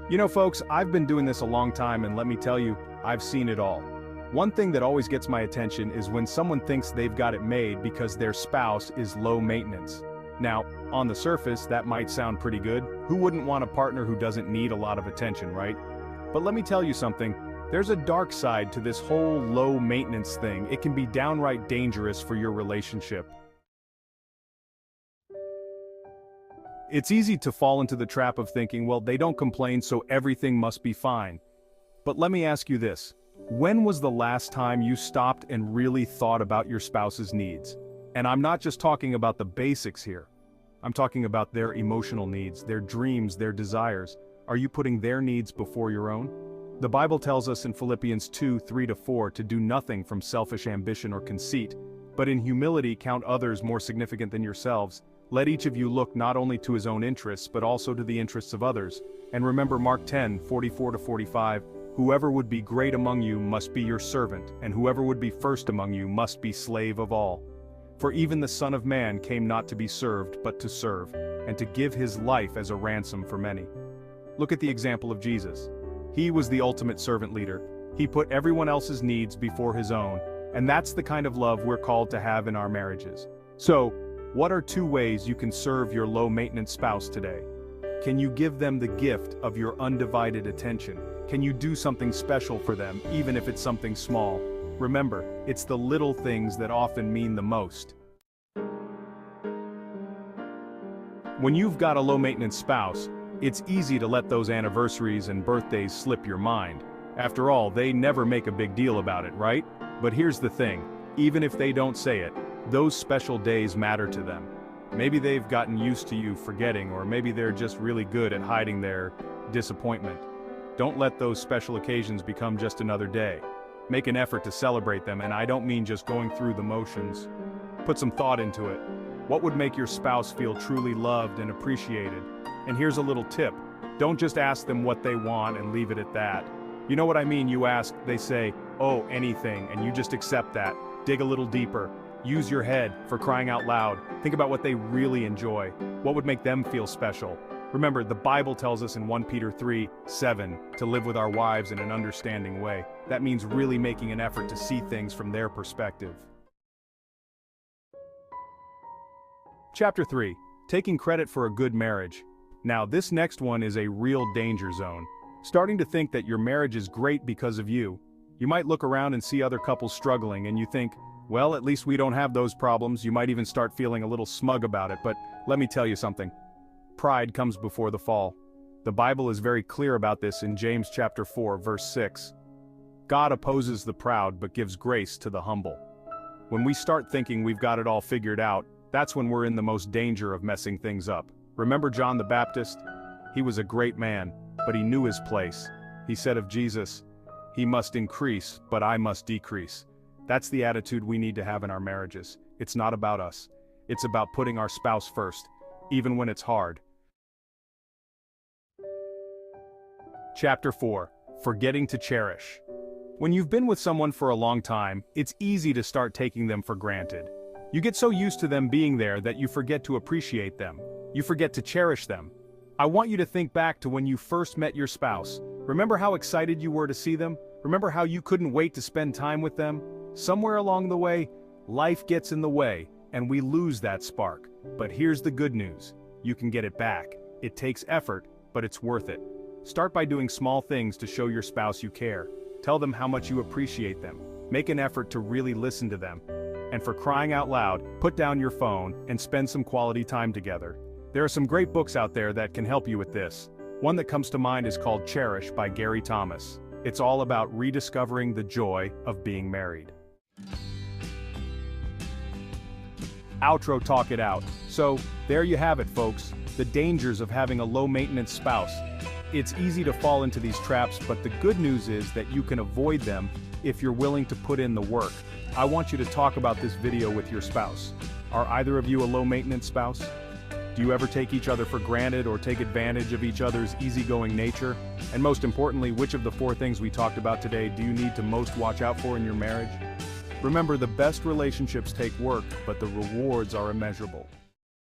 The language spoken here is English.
You know, folks, I've been doing this a long time, and let me tell you, I've seen it all. One thing that always gets my attention is when someone thinks they've got it made because their spouse is low maintenance. Now, on the surface, that might sound pretty good. Who wouldn't want a partner who doesn't need a lot of attention, right? But let me tell you something, there's a dark side to this whole low maintenance thing. It can be downright dangerous for your relationship. It's easy to fall into the trap of thinking, well, they don't complain, so everything must be fine. But let me ask you this. When was the last time you stopped and really thought about your spouse's needs? And I'm not just talking about the basics here. I'm talking about their emotional needs, their dreams, their desires. Are you putting their needs before your own? The Bible tells us in Philippians 2:3-4 to do nothing from selfish ambition or conceit, but in humility count others more significant than yourselves. Let each of you look not only to his own interests but also to the interests of others. And remember Mark 10:44-45, whoever would be great among you must be your servant, and whoever would be first among you must be slave of all. For even the Son of Man came not to be served but to serve, and to give his life as a ransom for many. Look at the example of Jesus. He was the ultimate servant leader. He put everyone else's needs before his own, and that's the kind of love we're called to have in our marriages. So, what are 2 ways you can serve your low-maintenance spouse today? Can you give them the gift of your undivided attention? Can you do something special for them, even if it's something small? Remember, it's the little things that often mean the most. When you've got a low-maintenance spouse, it's easy to let those anniversaries and birthdays slip your mind. After all, they never make a big deal about it, right? But here's the thing, even if they don't say it, those special days matter to them. Maybe they've gotten used to you forgetting, or maybe they're just really good at hiding their disappointment. Don't let those special occasions become just another day. Make an effort to celebrate them, and I don't mean just going through the motions. Put some thought into it. What would make your spouse feel truly loved and appreciated? And here's a little tip. Don't just ask them what they want and leave it at that. You know what I mean? You ask, they say, oh, anything, and you just accept that. Dig a little deeper. Use your head, for crying out loud. Think about what they really enjoy. What would make them feel special? Remember, the Bible tells us in 1 Peter 3:7 to live with our wives in an understanding way. That means really making an effort to see things from their perspective. Chapter 3. Taking credit for a good marriage. Now, this next one is a real danger zone. Starting to think that your marriage is great because of you. You might look around and see other couples struggling and you think, well, at least we don't have those problems. You might even start feeling a little smug about it, but let me tell you something. Pride comes before the fall. The Bible is very clear about this in James chapter 4, verse 6. God opposes the proud but gives grace to the humble. When we start thinking we've got it all figured out, that's when we're in the most danger of messing things up. Remember John the Baptist? He was a great man, but he knew his place. He said of Jesus, "He must increase, but I must decrease." That's the attitude we need to have in our marriages. It's not about us. It's about putting our spouse first, even when it's hard. Chapter 4. Forgetting to cherish. When you've been with someone for a long time, it's easy to start taking them for granted. You get so used to them being there that you forget to appreciate them. You forget to cherish them. I want you to think back to when you first met your spouse. Remember how excited you were to see them? Remember how you couldn't wait to spend time with them? Somewhere along the way, life gets in the way, and we lose that spark. But here's the good news. You can get it back. It takes effort, but it's worth it. Start by doing small things to show your spouse you care. Tell them how much you appreciate them. Make an effort to really listen to them. And for crying out loud, put down your phone and spend some quality time together. There are some great books out there that can help you with this. One that comes to mind is called Cherish by Gary Thomas. It's all about rediscovering the joy of being married. Outro talk it out. So, there you have it, folks. The dangers of having a low-maintenance spouse. It's easy to fall into these traps, but the good news is that you can avoid them if you're willing to put in the work. I want you to talk about this video with your spouse. Are either of you a low-maintenance spouse? Do you ever take each other for granted or take advantage of each other's easygoing nature? And most importantly, which of the 4 things we talked about today do you need to most watch out for in your marriage? Remember, the best relationships take work, but the rewards are immeasurable.